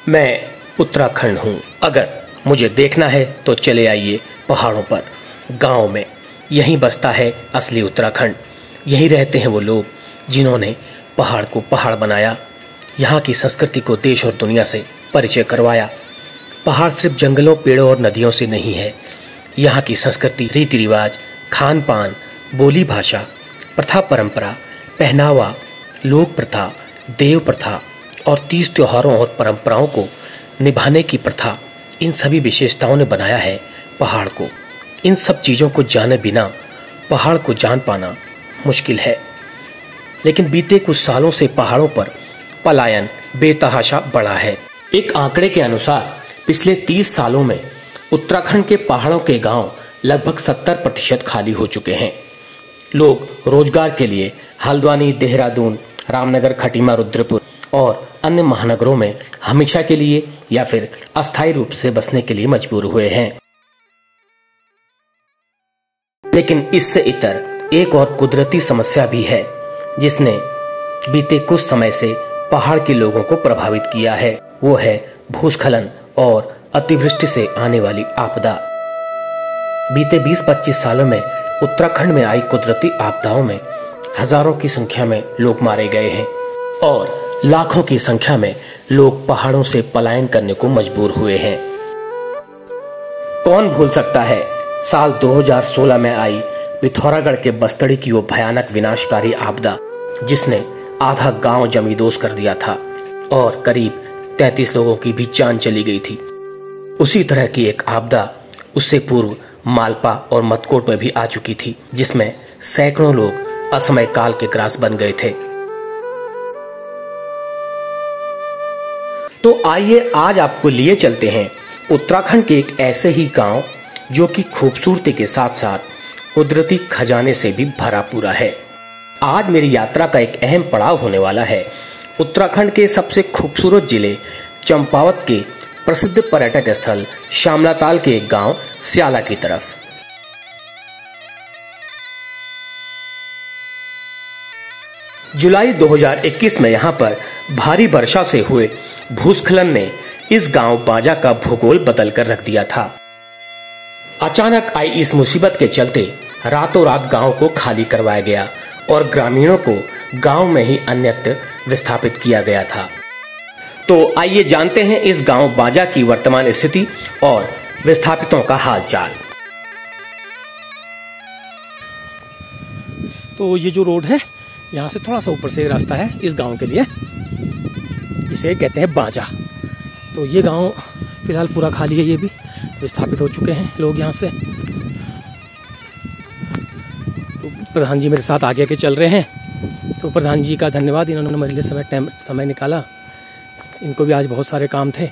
मैं उत्तराखंड हूँ। अगर मुझे देखना है तो चले आइए पहाड़ों पर, गांव में। यहीं बसता है असली उत्तराखंड। यहीं रहते हैं वो लोग जिन्होंने पहाड़ को पहाड़ बनाया, यहाँ की संस्कृति को देश और दुनिया से परिचय करवाया। पहाड़ सिर्फ जंगलों, पेड़ों और नदियों से नहीं है। यहाँ की संस्कृति, रीति रिवाज, खान पान, बोली भाषा, प्रथा परंपरा, पहनावा, लोक प्रथा, देव प्रथा और तीज त्योहारों और परंपराओं को निभाने की प्रथा, इन सभी विशेषताओं ने बनाया है पहाड़ को। इन सब चीज़ों को जाने बिना पहाड़ को जान पाना मुश्किल है। लेकिन बीते कुछ सालों से पहाड़ों पर पलायन बेतहाशा बढ़ा है। एक आंकड़े के अनुसार पिछले 30 सालों में उत्तराखंड के पहाड़ों के गांव लगभग 70% खाली हो चुके हैं। लोग रोजगार के लिए हल्द्वानी, देहरादून, रामनगर, खटीमा, रुद्रपुर और अन्य महानगरों में हमेशा के लिए या फिर अस्थायी रूप से बसने के लिए मजबूर हुए हैं। लेकिन इससे इतर एक और कुदरती समस्या भी है जिसने बीते कुछ समय से पहाड़ के लोगों को प्रभावित किया है। वो है भूस्खलन और अतिवृष्टि से आने वाली आपदा। बीते 20-25 सालों में उत्तराखंड में आई कुदरती आपदाओं में हजारों की संख्या में लोग मारे गए हैं और लाखों की संख्या में लोग पहाड़ों से पलायन करने को मजबूर हुए हैं। कौन भूल सकता है साल 2016 में आई पिथौरागढ़ के बस्तड़ी की वो भयानक विनाशकारी आपदा, जिसने आधा गांव जमींदोज कर दिया था और करीब 33 लोगों की भी जान चली गई थी। उसी तरह की एक आपदा उससे पूर्व मालपा और मटकोट में भी आ चुकी थी, जिसमें सैकड़ों लोग असमय काल के ग्रास बन गए थे। तो आइए आज आपको लिए चलते हैं उत्तराखंड के एक ऐसे ही गांव जो कि खूबसूरती के साथ साथ कुदरती खजाने से भी भरा पूरा है। आज मेरी यात्रा का एक अहम पड़ाव होने वाला है उत्तराखंड के सबसे खूबसूरत जिले चंपावत के प्रसिद्ध पर्यटक स्थल शामलाताल के एक गांव स्याला की तरफ। जुलाई 2021 में यहां पर भारी वर्षा से हुए भूस्खलन ने इस गांव बाजा का भूगोल बदल कर रख दिया था। अचानक आई इस मुसीबत के चलते रातों रात गांव को खाली करवाया गया और ग्रामीणों को गांव में ही अन्यत्र विस्थापित किया गया था। तो आइए जानते हैं इस गांव बाजा की वर्तमान स्थिति और विस्थापितों का हालचाल। तो ये जो रोड है, यहाँ से थोड़ा सा ऊपर से रास्ता है इस गांव के लिए, इसे कहते हैं बाजा। तो ये गांव फिलहाल पूरा खाली है, ये भी विस्थापित हो चुके हैं लोग यहाँ से। तो प्रधान जी मेरे साथ आगे के चल रहे हैं, तो प्रधान जी का धन्यवाद, इन्होंने मेरे लिए समय निकाला। इनको भी आज बहुत सारे काम थे।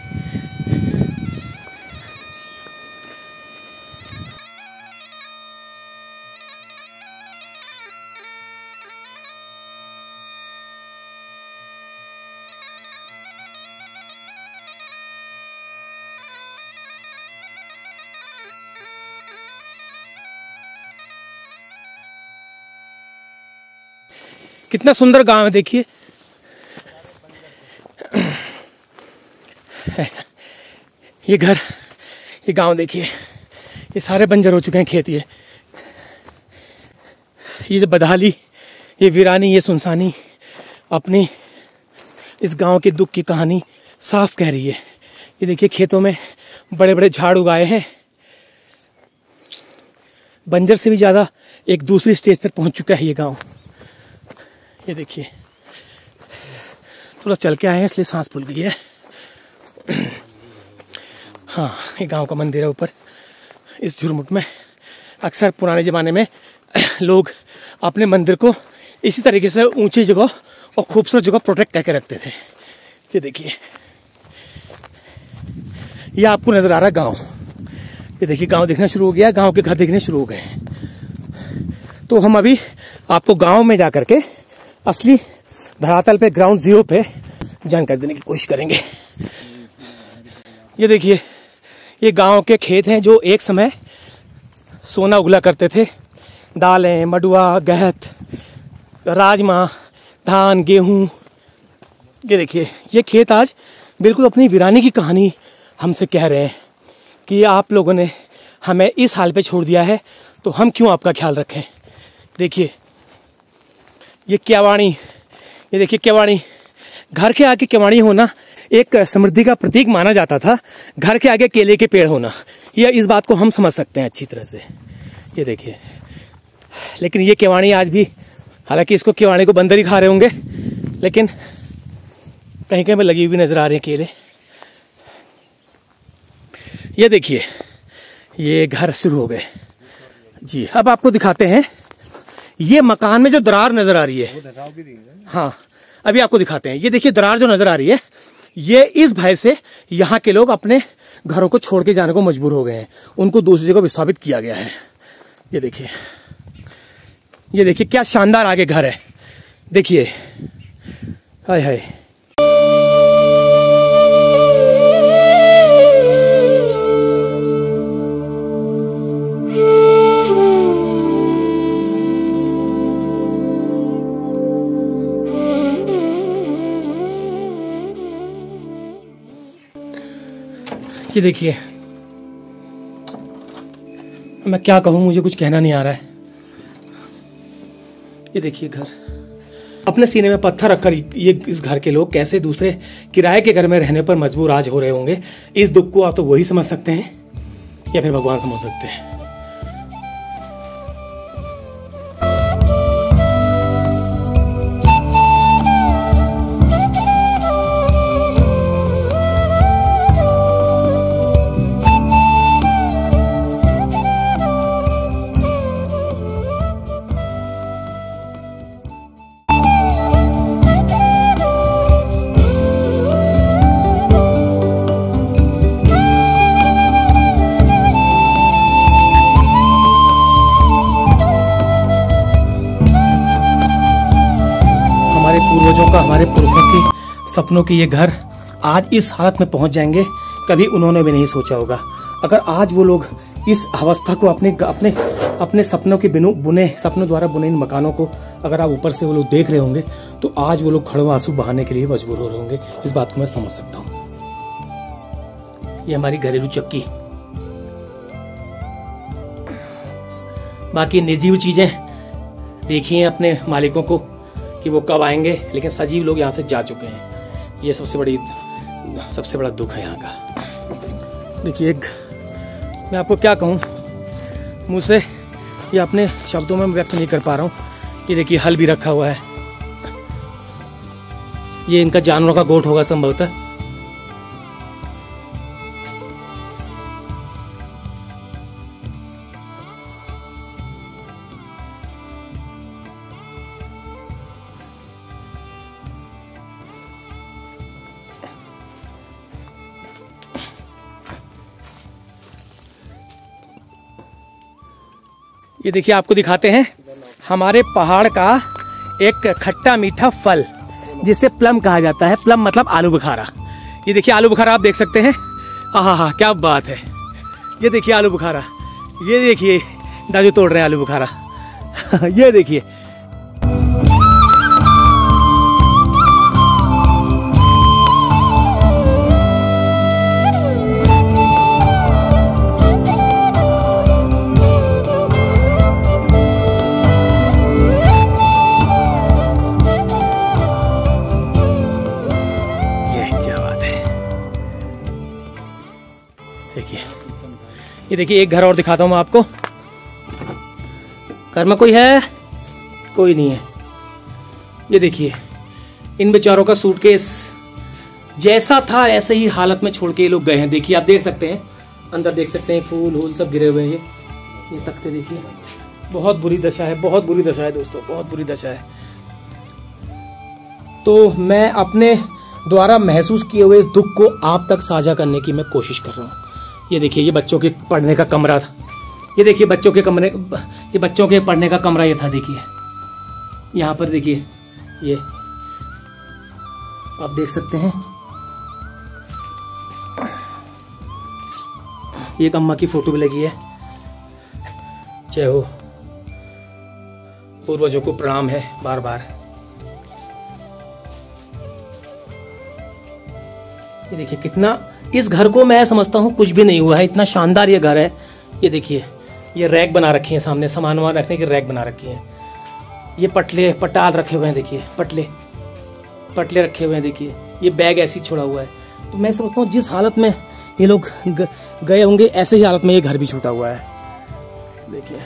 कितना सुंदर गांव है, देखिए। ये घर, ये गांव देखिए, ये सारे बंजर हो चुके हैं खेत। ये जो बदहाली, ये वीरानी, ये सुनसानी अपनी इस गांव के दुख की कहानी साफ कह रही है। ये देखिए खेतों में बड़े बड़े झाड़ उगाए हैं। बंजर से भी ज़्यादा एक दूसरी स्टेज तक पहुंच चुका है ये गांव। ये देखिए, थोड़ा चल के आए हैं इसलिए सांस फूल गई है। हाँ, ये गांव का मंदिर है ऊपर इस झुरमुट में। अक्सर पुराने ज़माने में लोग अपने मंदिर को इसी तरीके से ऊंची जगह और खूबसूरत जगह प्रोटेक्ट करके रखते थे। ये देखिए, ये आपको नज़र आ रहा है गांव। ये देखिए, गांव दिखना शुरू हो गया, गांव के घर दिखने शुरू हो गए हैं। तो हम अभी आपको गांव में जा करके असली धरातल पे, ग्राउंड जीरो पे जानकारी देने की कोशिश करेंगे। ये देखिए, ये गांव के खेत हैं जो एक समय सोना उगला करते थे। दालें, मडुआ, गहत, राजमा, धान, गेहूं। ये देखिए, ये खेत आज बिल्कुल अपनी वीरानी की कहानी हमसे कह रहे हैं कि आप लोगों ने हमें इस हाल पे छोड़ दिया है, तो हम क्यों आपका ख्याल रखें। देखिए ये केवाड़ी, ये देखिए केवाड़ी, घर के आगे केवाड़ी होना एक समृद्धि का प्रतीक माना जाता था। घर के आगे केले के पेड़ होना, यह इस बात को हम समझ सकते हैं अच्छी तरह से। ये देखिए, लेकिन ये केवाड़ी आज भी, हालांकि इसको केवाड़ी को बंदर ही खा रहे होंगे, लेकिन कहीं कहीं पे लगी हुई नजर आ रही है केले। ये देखिए ये घर शुरू हो गए जी। अब आपको दिखाते हैं ये मकान में जो दरार नजर आ रही है, हाँ अभी आपको दिखाते हैं। ये देखिए दरार जो नजर आ रही है, ये इस भय से यहाँ के लोग अपने घरों को छोड़ के जाने को मजबूर हो गए हैं, उनको दूसरी जगह विस्थापित किया गया है। ये देखिए, ये देखिए क्या शानदार आगे घर है, देखिए, हाय हाय। ये देखिए, मैं क्या कहूँ, मुझे कुछ कहना नहीं आ रहा है। ये देखिए घर, अपने सीने में पत्थर रखकर ये इस घर के लोग कैसे दूसरे किराए के घर में रहने पर मजबूर आज हो रहे होंगे। इस दुख को आप तो वही समझ सकते हैं या फिर भगवान समझ सकते हैं। पूर्वजों का, हमारे पुरखों के सपनों के ये घर आज इस हालत में पहुंच जाएंगे, कभी उन्होंने भी नहीं सोचा होगा। अगर आज वो लोग इस अवस्था को अपने सपनों के सपनों द्वारा बुने इन मकानों को अगर आप ऊपर से वो लोग देख रहे होंगे, तो आज वो लोग खड़े आंसू बहाने के लिए मजबूर हो रहे होंगे। इस बात को मैं समझ सकता हूँ। ये हमारी घरेलू चक्की, बाकी निर्जीव चीजें देखिए अपने मालिकों को कि वो कब आएंगे, लेकिन सजीव लोग यहाँ से जा चुके हैं। ये सबसे बड़ा दुख है यहाँ का। देखिए मैं आपको क्या कहूँ, मुझसे ये अपने शब्दों में व्यक्त नहीं कर पा रहा हूँ। ये देखिए हल भी रखा हुआ है, ये इनका जानवरों का गोठ होगा संभवतः। ये देखिए आपको दिखाते हैं हमारे पहाड़ का एक खट्टा मीठा फल, जिसे प्लम कहा जाता है। प्लम मतलब आलू बुखारा। ये देखिए आलू बुखारा आप देख सकते हैं। आहा क्या बात है। ये देखिए आलू बुखारा, ये देखिए दाजू तोड़ रहे हैं आलू बुखारा। ये देखिए ये देखिए एक घर और दिखाता हूँ मैं आपको। घर में कोई है? कोई नहीं है। ये देखिए इन बेचारों का सूटकेस जैसा था ऐसे ही हालत में छोड़ के ये लोग गए हैं। देखिए आप देख सकते हैं, अंदर देख सकते हैं फूल वूल सब गिरे हुए हैं। ये तख्ते देखिए, बहुत बुरी दशा है, बहुत बुरी दशा है दोस्तों, बहुत बुरी दशा है। तो मैं अपने द्वारा महसूस किए हुए इस दुख को आप तक साझा करने की मैं कोशिश कर रहा हूँ। ये देखिए ये बच्चों के पढ़ने का कमरा था। ये देखिए बच्चों के पढ़ने का कमरा ये था। देखिए यहाँ पर देखिए, ये आप देख सकते हैं। एक अम्मा की फोटो भी लगी है। जय हो, पूर्वजों को प्रणाम है बार बार। ये देखिए कितना, इस घर को मैं समझता हूँ कुछ भी नहीं हुआ है, इतना शानदार ये घर है। ये देखिए, ये रैक बना रखी है, सामने सामान वामान रखने की रैक बना रखी है। ये पटाल रखे हुए हैं, देखिए पटले रखे हुए हैं। देखिए ये बैग ऐसे ही छोड़ा हुआ है। तो मैं समझता हूँ जिस हालत में ये लोग गए होंगे, ऐसे ही हालत में ये घर भी छूटा हुआ है। देखिए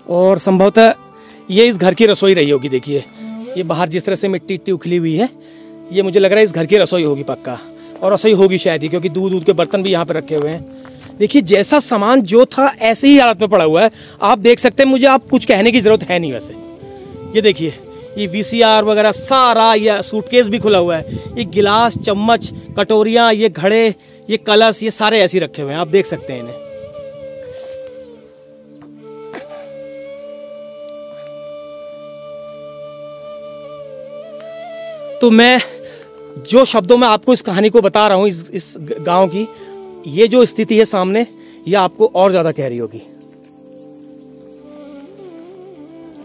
और संभवतः ये इस घर की रसोई रही होगी। देखिए ये बाहर जिस तरह से मिट्टी उखली हुई है, ये मुझे लग रहा है इस घर की रसोई होगी पक्का, और रसोई होगी शायद ही, क्योंकि दूध के बर्तन भी यहाँ पे रखे हुए हैं। देखिए जैसा सामान जो था ऐसे ही हालत में पड़ा हुआ है, आप देख सकते हैं। मुझे आप कुछ कहने की जरूरत है नहीं वैसे। ये देखिए ये VCR वगैरह सारा, ये सूटकेस भी खुला हुआ है। ये गिलास, चम्मच, कटोरियाँ, ये घड़े, ये कलश, ये सारे ऐसे रखे हुए हैं, आप देख सकते हैं इन्हें। तो मैं जो शब्दों में आपको इस कहानी को बता रहा हूं, इस गांव की, ये जो स्थिति है सामने, ये आपको और ज्यादा कह रही होगी।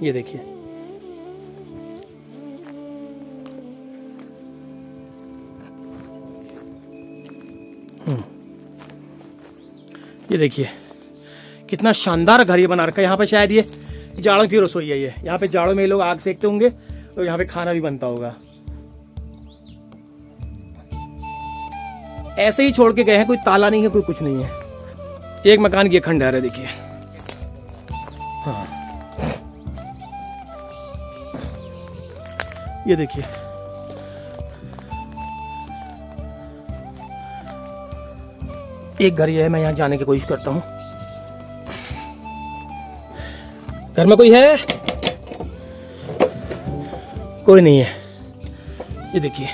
ये देखिए ये देखिए कितना शानदार घर ये बना रखा है। यहाँ पे शायद ये जाड़ों की रसोई है। ये यहाँ पे जाड़ों में लोग आग सेकते होंगे और यहाँ पे खाना भी बनता होगा। ऐसे ही छोड़ के गए हैं, कोई ताला नहीं है, कोई कुछ नहीं है। एक मकान की खंडहर है, देखिए। हाँ ये देखिए एक घर ये है। मैं यहाँ जाने की कोशिश करता हूँ। घर में कोई है? कोई नहीं है। ये देखिए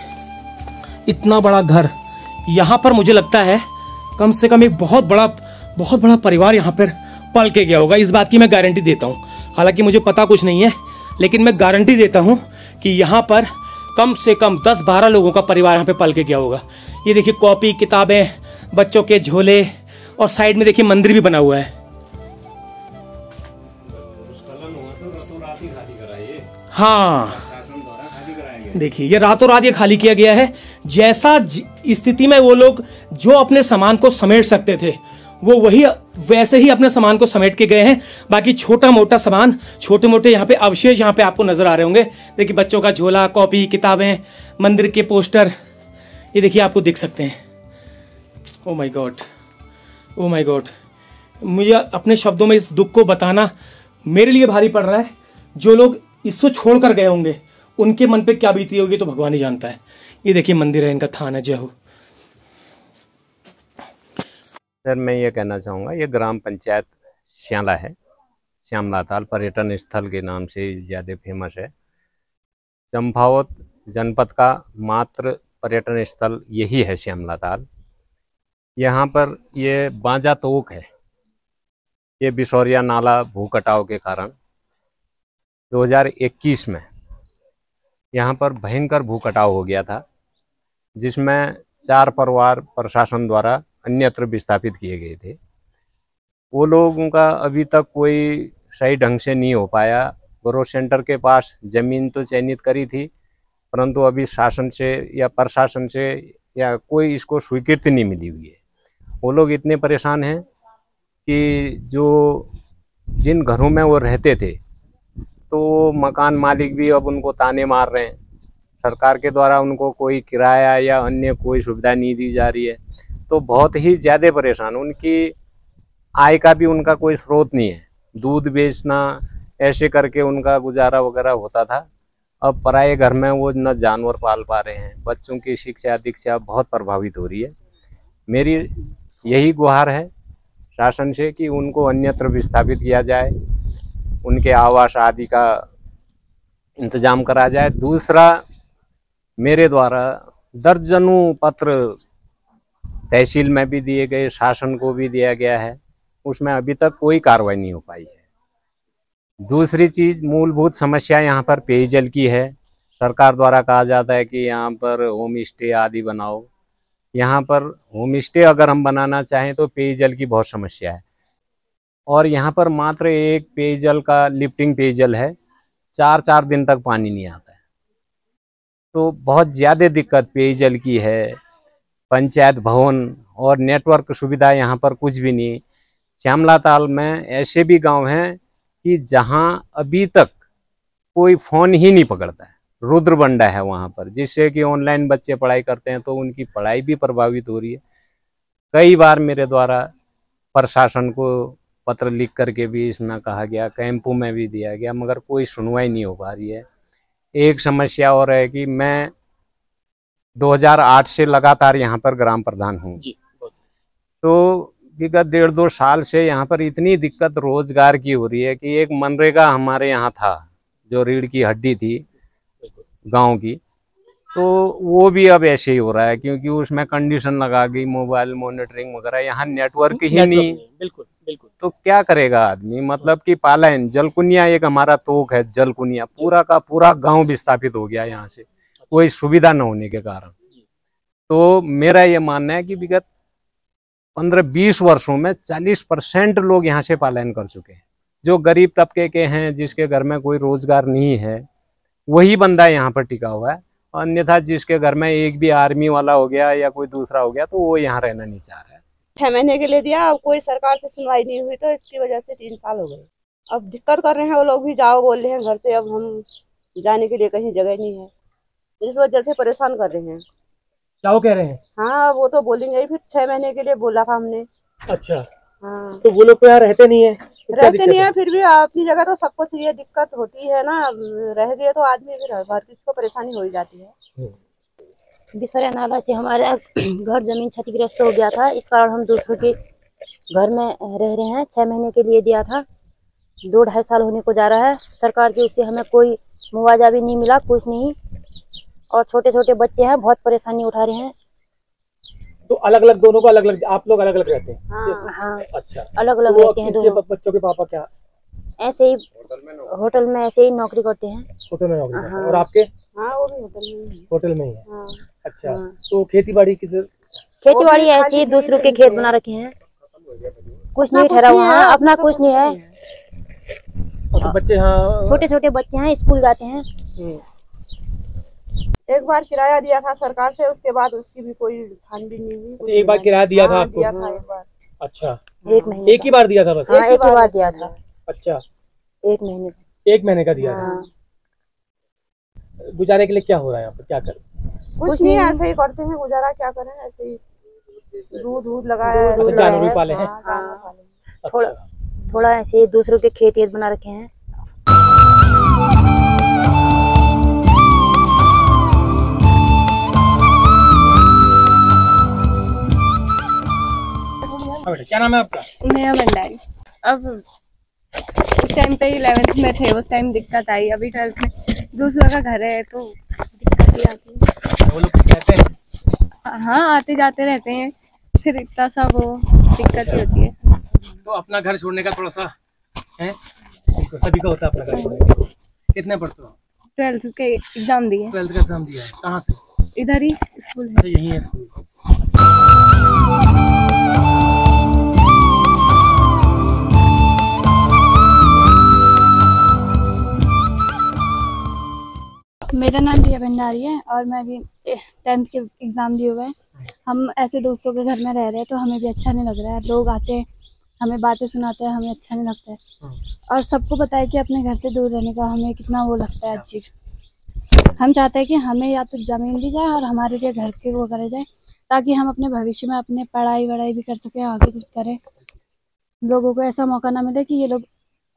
इतना बड़ा घर, यहाँ पर मुझे लगता है कम से कम एक बहुत बड़ा परिवार यहाँ पर पल के गया होगा। इस बात की मैं गारंटी देता हूँ। हालांकि मुझे पता कुछ नहीं है, लेकिन मैं गारंटी देता हूँ कि यहाँ पर कम से कम 10-12 लोगों का परिवार यहाँ पे पल के गया होगा। ये देखिए कॉपी, किताबें, बच्चों के झोले, और साइड में देखिए मंदिर भी बना हुआ है। हाँ देखिए ये रातों रात ये खाली किया गया है। जैसा स्थिति में वो लोग जो अपने सामान को समेट सकते थे, वो वही वैसे ही अपने सामान को समेट के गए हैं। बाकी छोटा मोटा सामान, छोटे मोटे यहाँ पे अवशेष यहाँ पे आपको नजर आ रहे होंगे। देखिए बच्चों का झोला, कॉपी, किताबें, मंदिर के पोस्टर, ये देखिए आपको दिख सकते हैं। Oh my God, oh my God, मुझे अपने शब्दों में इस दुख को बताना मेरे लिए भारी पड़ रहा है। जो लोग इसको छोड़कर गए होंगे, उनके मन पे क्या बीती होगी तो भगवान ही जानता है। ये देखिए मंदिर है, इनका थान है। जय हो। सर मैं ये कहना चाहूँगा, ये ग्राम पंचायत श्याला है। श्यामलाताल पर्यटन स्थल के नाम से ज़्यादा फेमस है। चंपावत जनपद का मात्र पर्यटन स्थल यही है श्यामलाताल। यहाँ पर ये बांजा तोक है। ये बिशौरिया नाला भू कटाव के कारण 2021 में यहाँ पर भयंकर भू कटाव हो गया था, जिसमें 4 परिवार प्रशासन द्वारा अन्यत्र विस्थापित किए गए थे। वो लोगों का अभी तक कोई सही ढंग से नहीं हो पाया। ग्रोथ सेंटर के पास ज़मीन तो चयनित करी थी, परंतु अभी शासन से या प्रशासन से या कोई इसको स्वीकृति नहीं मिली हुई है। वो लोग इतने परेशान हैं कि जो जिन घरों में वो रहते थे, तो मकान मालिक भी अब उनको ताने मार रहे हैं। सरकार के द्वारा उनको कोई किराया या अन्य कोई सुविधा नहीं दी जा रही है, तो बहुत ही ज़्यादा परेशान। उनकी आय का भी उनका कोई स्रोत नहीं है। दूध बेचना ऐसे करके उनका गुजारा वगैरह होता था। अब पराए घर में वो न जानवर पाल पा रहे हैं। बच्चों की शिक्षा दीक्षा बहुत प्रभावित हो रही है। मेरी यही गुहार है शासन से कि उनको अन्यत्र विस्थापित किया जाए, उनके आवास आदि का इंतजाम करा जाए। दूसरा, मेरे द्वारा दर्जनों पत्र तहसील में भी दिए गए, शासन को भी दिया गया है, उसमें अभी तक कोई कार्रवाई नहीं हो पाई है। दूसरी चीज़, मूलभूत समस्या यहाँ पर पेयजल की है। सरकार द्वारा कहा जाता है कि यहाँ पर होम स्टे आदि बनाओ। यहाँ पर होम स्टे अगर हम बनाना चाहें तो पेयजल की बहुत समस्या है। और यहाँ पर मात्र एक पेयजल का लिफ्टिंग पेयजल है। 4-4 दिन तक पानी नहीं आता है। तो बहुत ज़्यादा दिक्कत पेयजल की है, पंचायत भवन और नेटवर्क सुविधा यहाँ पर कुछ भी नहीं। श्यामला ताल में ऐसे भी गांव हैं कि जहां अभी तक कोई फ़ोन ही नहीं पकड़ता है। रुद्रबंडा है वहाँ पर, जिससे कि ऑनलाइन बच्चे पढ़ाई करते हैं तो उनकी पढ़ाई भी प्रभावित हो रही है। कई बार मेरे द्वारा प्रशासन को पत्र लिख करके भी इसमें कहा गया, कैंपों में भी दिया गया, मगर कोई सुनवाई नहीं हो पा रही है। एक समस्या और है कि मैं 2008 से लगातार यहाँ पर ग्राम प्रधान हूँ, तो विगत 1.5-2 साल से यहाँ पर इतनी दिक्कत रोजगार की हो रही है कि एक मनरेगा हमारे यहाँ था जो रीढ़ की हड्डी थी गांव की, तो वो भी अब ऐसे ही हो रहा है क्योंकि उसमें कंडीशन लगा गई मोबाइल मॉनिटरिंग वगैरह, यहाँ नेटवर्क ही नहीं। बिल्कुल बिल्कुल। तो क्या करेगा आदमी, मतलब कि पालायन जलकुनिया एक हमारा तोक है, जलकुनिया पूरा का पूरा गांव विस्थापित हो गया यहाँ से, कोई सुविधा न होने के कारण। तो मेरा ये मानना है कि विगत 15-20 वर्षों में 40% लोग यहाँ से पलायन कर चुके हैं। जो गरीब तबके के हैं, जिसके घर में कोई रोजगार नहीं है, वही बंदा यहाँ पर टिका हुआ है। अन्यथा जिसके घर में एक भी आर्मी वाला हो गया या कोई दूसरा हो गया तो वो यहाँ रहना नहीं चाह रहा है। 6 महीने के लिए दिया, अब कोई सरकार से सुनवाई नहीं हुई, तो इसकी वजह से 3 साल हो गए। अब दिक्कत कर रहे हैं, वो लोग भी जाओ बोल रहे हैं घर से, अब हम जाने के लिए कहीं जगह नहीं है, इस वजह से परेशान कर रहे हैं। क्या वो कह रहे हैं? हाँ, वो तो बोलेंगे ही, फिर 6 महीने के लिए बोला था हमने। अच्छा। हाँ, तो वो लोग तो यहाँ रहते नहीं है? रहते नहीं है, फिर भी अपनी जगह तो सबको चाहिए, दिक्कत होती है ना, रह गए तो आदमी फिर हर किसी को परेशानी हो ही जाती है। बिसरिया नाला से हमारा घर जमीन क्षतिग्रस्त हो गया था, इस कारण हम दूसरों के घर में रह रहे हैं। 6 महीने के लिए दिया था, 2-2.5 साल होने को जा रहा है। सरकार की उससे हमें कोई मुआवजा भी नहीं मिला, कुछ नहीं। और छोटे छोटे बच्चे हैं, बहुत परेशानी उठा रहे हैं। तो अलग अलग, दोनों को अलग अलग, आप लोग अलग अलग रहते हैं? हाँ, अच्छा, अलग अलग तो रहते हैं दोनों। बच्चों के पापा क्या ऐसे ही होटल में ऐसे ही नौकरी करते हैं। होटल में नौकरी करते हैं? हाँ। और आपके? हाँ, वो भी होटल में ही है। होटल में ही है। हाँ। अच्छा। हाँ। तो खेती बाड़ी किधर? खेती बाड़ी ऐसे ही दूसरों के खेत बना रखे हैं, कुछ नहीं ठहरा वहाँ, अपना कुछ नहीं है। और तो बच्चे, हाँ, छोटे छोटे बच्चे हैं, स्कूल जाते हैं। एक बार किराया दिया था सरकार से, उसके बाद उसकी भी कोई छानबीन नहीं हुई। एक बार किराया दिया था आपको? दिया था एक बार। अच्छा, 1 महीने एक ही बार दिया था बस? हाँ, एक ही बार दिया था। अच्छा, 1 महीने 1 महीने का दिया था। गुजारे के लिए क्या हो रहा है यहाँ पर, क्या करें? कुछ नहीं, ऐसे ही करते हैं गुजारा, क्या करें, ऐसे ही दूध लगाया। जानवर भी पाले हैं? थोड़ा थोड़ा ऐसे ही दूसरों के खेत बना रखे हैं। क्या नाम है आपका? नेहा भंडारी। अब उस टाइम पे 11th में थे, उस टाइम दिक्कत आई। अभी 12th में दूसरों का घर है तो दिक्कत ही आती है। वो लोग कहते हैं? हाँ, आते जाते रहते हैं, फिर इतना सा वो दिक्कत ही होती है। तो अपना घर छोड़ने का थोड़ा सा है, सभी का होता है अपना घर छोड़ने का। कितने पढ़ते हो? 12th के एग्जाम दिए। 12th का एग्जाम दिया है? कहाँ से? इधर ही स्कूल है। यही है स्कूल। मेरा नाम रिया भंडारी है और मैं अभी 10th के एग्ज़ाम दिए हुए हैं। हम ऐसे दोस्तों के घर में रह रहे हैं तो हमें भी अच्छा नहीं लग रहा है। लोग आते हैं, हमें बातें सुनाते हैं, हमें अच्छा नहीं लगता है। और सबको पता है कि अपने घर से दूर रहने का हमें कितना वो लगता है अजीब। हम चाहते हैं कि हमें या तो ज़मीन दी जाए और हमारे लिए घर के वो करे जाए, ताकि हम अपने भविष्य में अपने पढ़ाई वढ़ाई भी कर सकें, आगे कुछ करें। लोगों को ऐसा मौका ना मिले कि ये लोग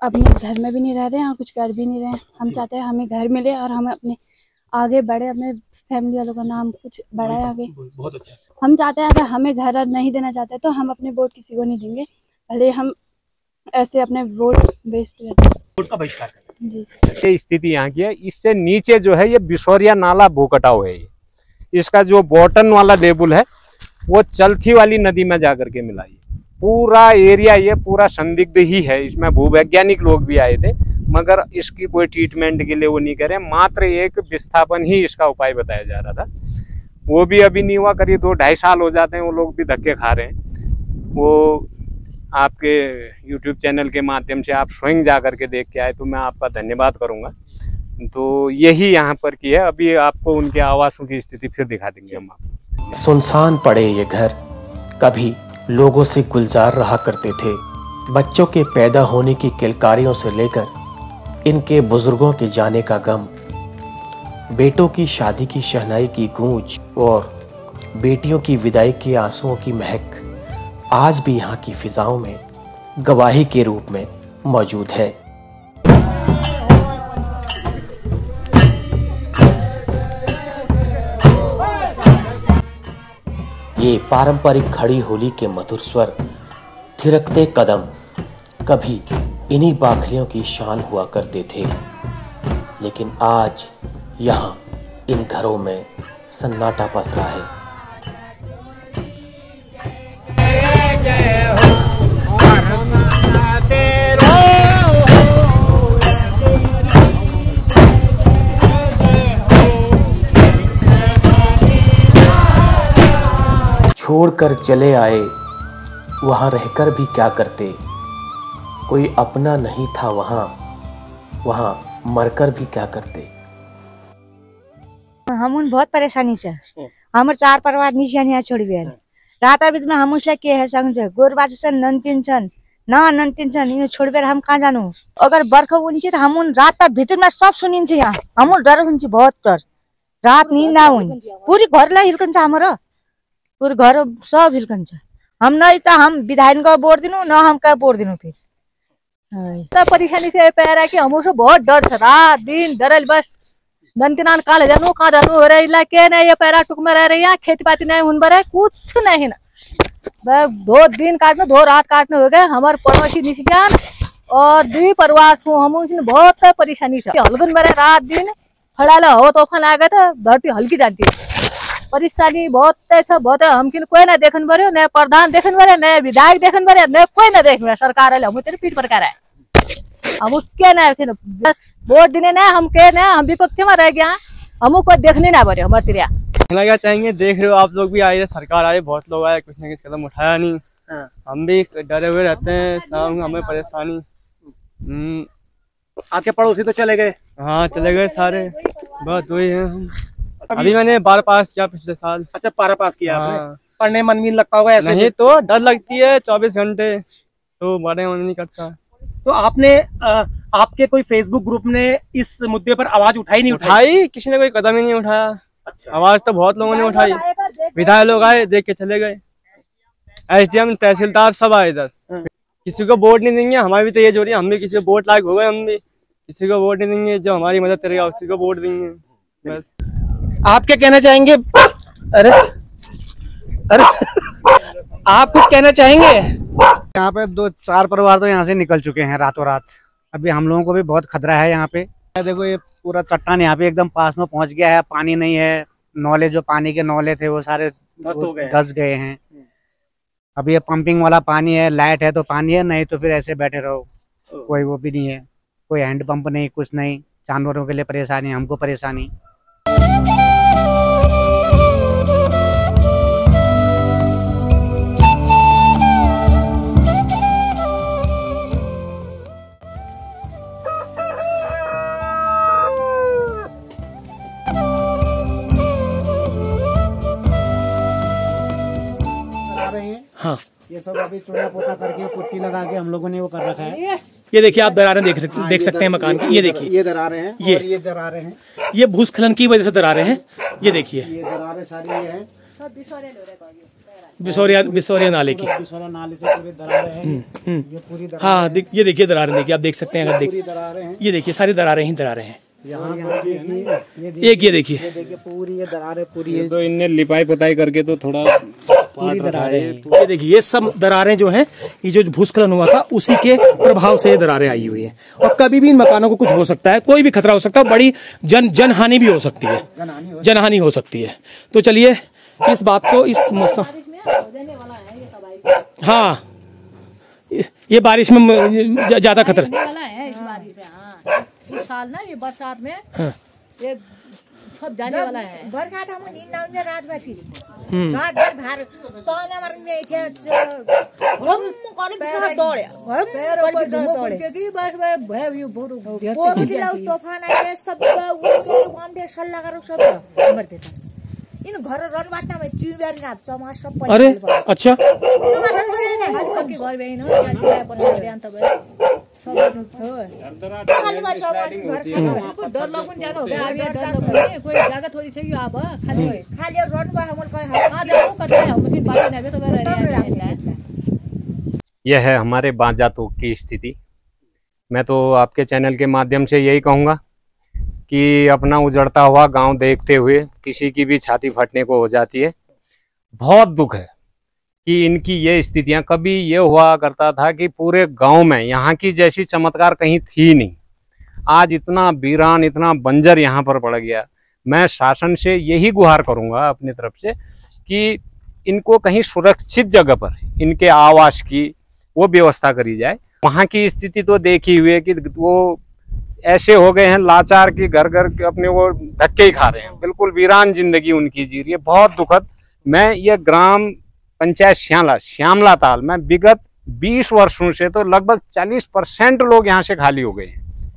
अपने घर में भी नहीं रह रहे हैं और कुछ कर भी नहीं रहे हैं। हम चाहते हैं हमें घर मिले और हम अपने आगे बढ़े, अपने फैमिली वालों का नाम कुछ बढ़ाए आगे। बहुत अच्छा। हम चाहते हैं अगर हमें घर नहीं देना चाहते तो हम अपने वोट किसी को नहीं देंगे, भले हम ऐसे अपने वोट वेस्ट करते हैं। वोट का बहिष्कार करें। जी, ये स्थिति यहाँ की है। इससे नीचे जो है ये बिसोरिया नाला भू कटाव है। इसका जो बॉटम वाला लेवल है वो चलथी वाली नदी में जाकर के मिला। पूरा एरिया ये पूरा संदिग्ध ही है। इसमें भूवैज्ञानिक लोग भी आए थे मगर इसकी कोई ट्रीटमेंट के लिए वो नहीं करे, मात्र एक विस्थापन ही इसका उपाय बताया जा रहा था। वो भी अभी नहीं हुआ, करीब 2-2.5 साल हो जाते हैं। वो लोग भी धक्के खा रहे हैं। वो आपके YouTube चैनल के माध्यम से आप स्वयं जा करके देख के आए तो मैं आपका धन्यवाद करूंगा। तो यही यहाँ पर की है। अभी आपको उनके आवासों की स्थिति फिर दिखा देंगे हम आपको। सुनसान पड़े ये घर कभी लोगों से गुलजार रहा करते थे। बच्चों के पैदा होने की किलकारियों से लेकर इनके बुजुर्गों के जाने का गम, बेटों की शादी की शहनाई की गूंज और बेटियों की विदाई के आंसुओं की महक आज भी यहाँ की फिजाओं में गवाही के रूप में मौजूद है। ये पारंपरिक खड़ी होली के मधुर स्वर, थिरकते कदम कभी इन्हीं बाखलियों की शान हुआ करते थे, लेकिन आज यहाँ इन घरों में सन्नाटा पसरा है। छोड़कर चले आए, वहां रहकर भी क्या करते, कोई अपना नहीं था वहां मरकर भी क्या करते। हम बहुत परेशानी से हमारे 4 परिवार नीचे छोड़ रात बीच में हम के है संग गोरबाज नंतिन छन इन छोड़ हम कहाँ जानु। अगर बर्खा हुई तो हम रात भीतर में सब सुनिन्छ। यहाँ हम डर हुन्छ बहुत डर, रात नींद आउन पूरी घर ला हिलकन्छ, हमारा पूरे घर सब हिलकन्छ। हम नहीं तो हम विधायक का वोट दिनु न हम का वोट दिनु। फिर परेशानी से पैरा कि हम बहुत डर छ, रात दिन डरल बस नंतिनान काल जानु कहाँ जानु हो रहा के नहीं। ये पैरा टुक में रह रही है, खेती पाती नहीं उन बरे कुछ नहीं ना। 2 दिन काटने 2 रात काटने हो गए। हमारे पड़ोसी निशिकान और 2 परिवार छू हम बहुत सा परेशानी छ। हल्कन मेरे रात दिन फड़ाला हो तूफान आ गए तो धरती हल्की जाती है। परेशानी बहुत है बहुत है। हम कोई ना देखन बरे, न प्रधान देखन बरे, न विधायक देखन बरे, न कोई ना देख सरकार हम तेरे पीठ पर है। हम उसके ना थे बस वोट देने ना हम के ना हम विपक्ष में रह गया, हमको कोई देखने ना बरे हमारे तिरिया। क्या चाहेंगे, देख रहे हो आप लोग भी आए, सरकार आए, बहुत लोग आए, कुछ ना कुछ कदम उठाया नहीं। हम भी डरे हुए रहते हैं, शाम हमें परेशानी। आपके पड़ोसी तो चले गए? हाँ चले गए सारे, बहुत हुई है। हम अभी मैंने 12 पास किया पिछले साल। अच्छा 12 पास किया हाँ। आपने? पढ़ने मन भी लगता होगा ऐसे? नहीं तो डर लगती है 24 घंटे, तो बड़े मन नहीं करता। तो आपने आपके कोई फेसबुक ग्रुप ने इस मुद्दे पर आवाज उठाई नहीं? उठाई, किसी ने कोई कदम ही नहीं उठाया। अच्छा। आवाज तो बहुत लोगों ने उठाई, विधायक लोग आए, देख के चले गए। SDM तहसीलदार सब आए इधर, किसी को वोट नहीं देंगे। हमारी भी तो ये जोड़ी, हम भी किसी को वोट लायक हो गए, हम भी किसी को वोट नहीं देंगे। जो हमारी मदद करेगा उसी को वोट देंगे बस। आप क्या कहना चाहेंगे? अरे अरे आप कुछ कहना चाहेंगे? यहाँ पे 2-4 परिवार तो यहाँ से निकल चुके हैं रातों रात। अभी हम लोगों को भी बहुत खतरा है यहाँ पे। देखो ये पूरा चट्टान यहाँ पे एकदम पास में पहुँच गया है, पानी नहीं है। नौले जो पानी के नौले थे वो सारे धस गए हैं। अभी ये पंपिंग वाला पानी है, लाइट है तो पानी है, नहीं तो फिर ऐसे बैठे रहो, कोई वो भी नहीं है, कोई हैंड पंप नहीं, कुछ नहीं। जानवरों के लिए परेशानी, हमको परेशानी। हाँ, ये सब अभी चूना पोता करके पुट्टी लगा के हम लोगों ने वो कर रखा है। ये देखिए आप दरारें देख सकते हैं मकान की। ये देखिए ये दरारें हैं, ये दरारें हैं, ये भूस्खलन की वजह से दरारें हैं। ये देखिए ये दरारें सारी ये हैं बिसौरिया नाले की। बिसौरिया नाले से पूरी दरारें हैं। ये पूरी दरारें। हाँ ये देखिए दरारें, देखिए आप देख सकते हैं। अगर दरारें हैं, ये देखिए सारी दरारें ही दरारें हैं। यहाँ एक ये देखिए पूरी ये दरारें पूरी। तो इनने लिपाई पुताई करके तो थोड़ा पूरी दरारें। ये देखिए ये सब दरारें जो हैं, ये जो भूस्खलन हुआ था उसी के प्रभाव से ये दरारें आई हुई हैं। और कभी भी इन मकानों को कुछ हो सकता है, कोई भी खतरा हो सकता है, बड़ी जनहानि भी हो सकती है, जनहानि हो सकती है। तो चलिए इस बात को इस मौसम, हाँ ये बारिश में ज्यादा खतरा इस साल ना, ये बरसात में ये सब जाने वाला है। बरसात हम नींद रात में जहाँ घर भार चौने मर में थे हम कॉलेज बिछा दौड़े हम कॉलेज बिछा दौड़े क्योंकि बस मैं भी बहुत और दिला तूफान आए सब वो काम दे सल्ला करो सब मर देता इन घर रन बाटा में चिउबेरी ना चमा सब पड़ अरे अच्छा हल्का की घर में ना क्या बना दे अंत में खाली बच्चा को डर लगन जगह हो गया आ डर लगन कोई जगह थोड़ी छै अब खाली खाली रन बा हमर कहे आ जाओ कतै हम मशीन पास नहीं तो मेरा यह है हमारे बांजा तोक की स्थिति। मैं तो आपके चैनल के माध्यम से यही कहूँगा कि अपना उजड़ता हुआ गांव देखते हुए किसी की भी छाती फटने को हो जाती है। बहुत दुख है कि इनकी ये स्थितियां, कभी ये हुआ करता था कि पूरे गांव में यहाँ की जैसी चमत्कार कहीं थी नहीं। आज इतना वीरान, इतना बंजर यहाँ पर पड़ गया। मैं शासन से यही गुहार करूँगा अपनी तरफ से कि इनको कहीं सुरक्षित जगह पर इनके आवास की वो व्यवस्था करी जाए। वहाँ की स्थिति तो देखी हुई है कि वो ऐसे हो गए हैं लाचार कि घर घर अपने वो धक्के ही खा रहे हैं। बिल्कुल वीरान जिंदगी उनकी जी रही है, बहुत दुखद। मैं ये ग्राम पंचायत श्यामला ताल में विगत 20 वर्षों से तो लगभग 40% लोग यहाँ से खाली हो गए हैं।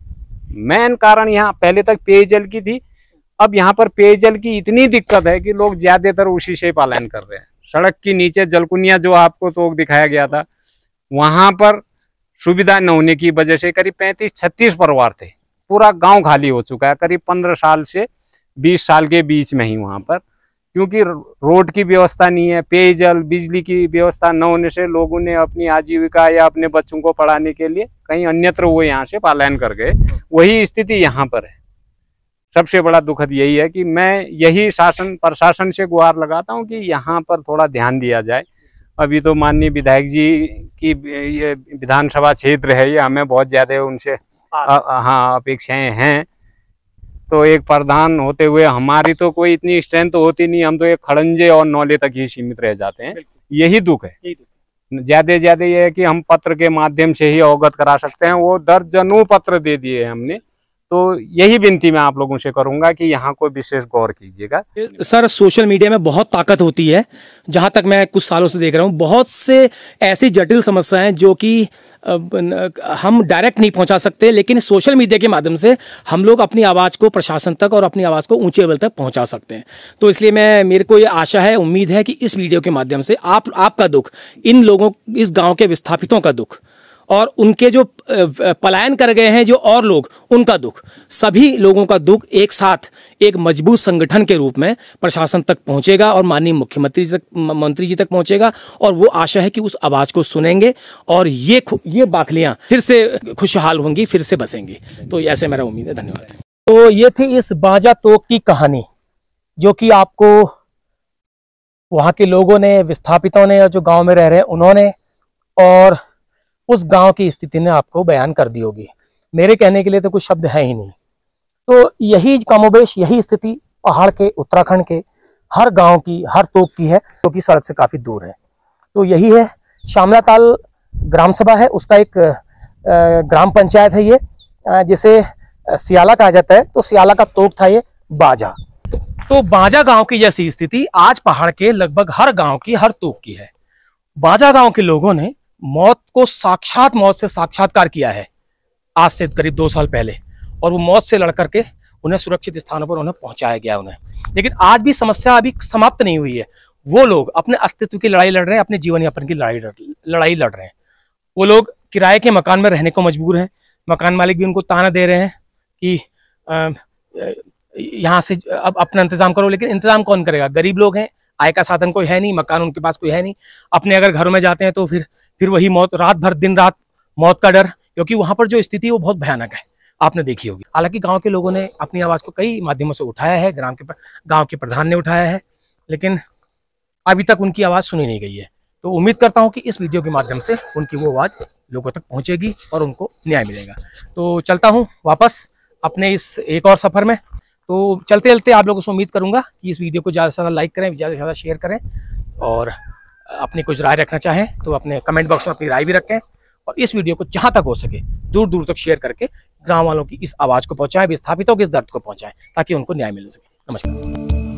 मेन कारण यहाँ पहले तक पेयजल की थी, अब यहाँ पर पेयजल की इतनी दिक्कत है कि लोग ज्यादातर उसी से पालन कर रहे हैं। सड़क के नीचे जलकुनिया जो आपको तो दिखाया गया था, वहां पर सुविधा न होने की वजह से करीब 35-36 परिवार थे। पूरा गांव खाली हो चुका है करीब 15 साल से 20 साल के बीच में ही वहां पर, क्योंकि रोड की व्यवस्था नहीं है, पेयजल बिजली की व्यवस्था न होने से लोगों ने अपनी आजीविका या अपने बच्चों को पढ़ाने के लिए कहीं अन्यत्र वो यहाँ से पलायन कर गए। वही स्थिति यहाँ पर है। सबसे बड़ा दुखद यही है कि मैं यही शासन प्रशासन से गुहार लगाता हूँ कि यहाँ पर थोड़ा ध्यान दिया जाए। अभी तो माननीय विधायक जी की ये विधानसभा क्षेत्र है, ये हमें बहुत ज्यादा उनसे हाँ अपेक्षाएं हैं। तो एक प्रधान होते हुए हमारी तो कोई इतनी स्ट्रेंथ तो होती नहीं, हम तो एक खड़ंजे और नौले तक ही सीमित रह जाते हैं। यही दुख है। ज्यादा ज्यादा ये है कि हम पत्र के माध्यम से ही अवगत करा सकते हैं। वो दर्जनों पत्र दे दिए हमने। तो यही विनती मैं आप लोगों से करूंगा कि यहाँ को विशेष गौर कीजिएगा। सर, सोशल मीडिया में बहुत ताकत होती है। जहां तक मैं कुछ सालों से देख रहा हूं, बहुत से ऐसी जटिल समस्याएं जो कि हम डायरेक्ट नहीं पहुंचा सकते, लेकिन सोशल मीडिया के माध्यम से हम लोग अपनी आवाज को प्रशासन तक और अपनी आवाज को ऊंचे लेवल तक पहुंचा सकते हैं। तो इसलिए मेरे को ये आशा है, उम्मीद है कि इस वीडियो के माध्यम से आपका दुख, इन लोगों, इस गाँव के विस्थापितों का दुख और उनके जो पलायन कर गए हैं जो और लोग, उनका दुख, सभी लोगों का दुख एक साथ एक मजबूत संगठन के रूप में प्रशासन तक पहुंचेगा और माननीय मंत्री जी तक पहुंचेगा। और वो आशा है कि उस आवाज को सुनेंगे और ये बाखलियां फिर से खुशहाल होंगी, फिर से बसेंगी। तो ऐसे मेरा उम्मीद है। धन्यवाद। तो ये थी इस बांजा तोक की कहानी, जो कि आपको वहां के लोगों ने, विस्थापितों ने, और जो गाँव में रह रहे हैं उन्होंने, और उस गांव की स्थिति ने आपको बयान कर दी होगी। मेरे कहने के लिए तो कुछ शब्द है ही नहीं। तो यही कमोबेश यही स्थिति पहाड़ के, उत्तराखंड के हर गांव की, हर तोक की है, जो कि सड़क से काफी दूर है। तो यही है, श्यामला ताल ग्राम सभा है, उसका एक ग्राम पंचायत है ये, जिसे सियाला कहा जाता है। तो सियाला का तोक था ये बाजा। तो बाजा गांव की जैसी स्थिति आज पहाड़ के लगभग हर गांव की, हर तोक की है। बाजा गांव के लोगों ने मौत से साक्षात्कार किया है आज से करीब 2 साल पहले, और वो मौत से लड़ करके उन्हें सुरक्षित स्थानों पर उन्हें पहुंचाया गया उन्हें। लेकिन आज भी समस्या अभी समाप्त नहीं हुई है। वो लोग अपने अस्तित्व की लड़ाई लड़ रहे हैं, अपने जीवन यापन की लड़ाई लड़ रहे हैं। वो लोग किराए के मकान में रहने को मजबूर हैं। मकान मालिक भी उनको ताना दे रहे हैं कि यहाँ से अब अपना इंतजाम करो, लेकिन इंतजाम कौन करेगा? गरीब लोग हैं, आय का साधन कोई है नहीं, मकान उनके पास कोई है नहीं। अपने अगर घरों में जाते हैं तो फिर वही मौत, रात भर दिन रात मौत का डर, क्योंकि वहां पर जो स्थिति है वो बहुत भयानक है, आपने देखी होगी। हालांकि गांव के लोगों ने अपनी आवाज को कई माध्यमों से उठाया है, गांव के प्रधान ने उठाया है, लेकिन अभी तक उनकी आवाज सुनी नहीं गई है। तो उम्मीद करता हूं कि इस वीडियो के माध्यम से उनकी वो आवाज लोगों तक पहुंचेगी और उनको न्याय मिलेगा। तो चलता हूं वापस अपने इस एक और सफर में। तो चलते चलते आप लोगों से उम्मीद करूंगा कि इस वीडियो को ज़्यादा से ज़्यादा लाइक करें, ज़्यादा से ज़्यादा शेयर करें, और अपनी कुछ राय रखना चाहें तो अपने कमेंट बॉक्स में अपनी राय भी रखें। और इस वीडियो को जहां तक हो सके दूर दूर तक शेयर करके गांव वालों की इस आवाज़ को पहुंचाएं, विस्थापितों के इस दर्द को पहुंचाएं, ताकि उनको न्याय मिल सके। नमस्कार।